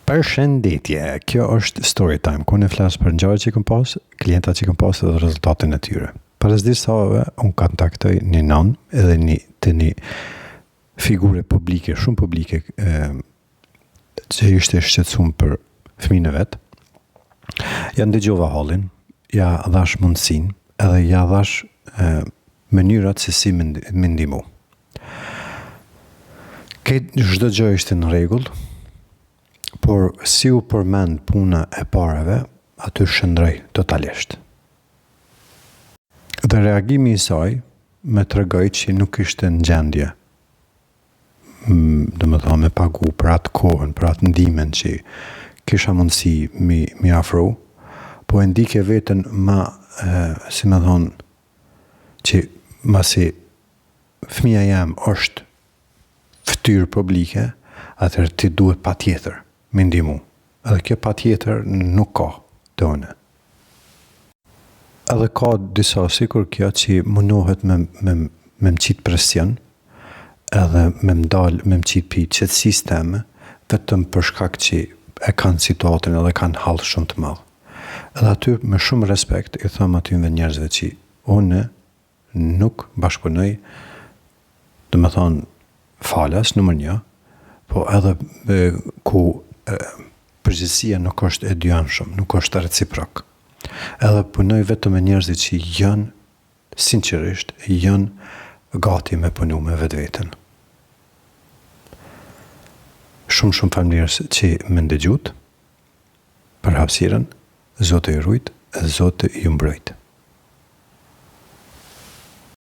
Përshëndetje, kjo është Storytime, ku ne flas për ngjarjet që kam pas, klientat që kam pas dhe rezultatet e tyre. Para disa javëve, unë kontaktoj një nën edhe një figure publike, shumë publike, që ishte shqetësuar për fëmijën e vet. Ja ndëgjova hallin, ja dhash mundësinë, edhe ja dhash mënyrat se si më ndihmu. Çdo gjë ishte në rregull, por si u përmend puna e parave, aty shëndroj totalisht. Dhe reagimi i saj me tregoi që nuk ishte në gjendje me pagu për atë kohën, për atë ndihmën që kisha mundësi mi afru, po e ndike veten që masi fëmia jam është fytyrë publike, atëherë ti duhet patjetër me ndihmu. Edhe kjo patjetër nuk ka të une. Edhe ka disa sikur kjo që munohet me më qitë presion, edhe me më qitë pi qetësisë teme, vetëm për shkak që e kanë situatën edhe kanë hall shumë të madh. Edhe aty me shumë respekt i them atyve njerëzve që unë nuk bashkëpunoj, falas numër 1, po edhe ku përgjegjësia nuk është e dyanshëm, nuk është reciprok. Edhe punoj vetëm me njerëz që janë sinqerisht, janë gati me punu me vetveten. Shumë faleminderit që më ndëgjut për hapësirën. Zoti ju rujt, Zoti ju mbrojt.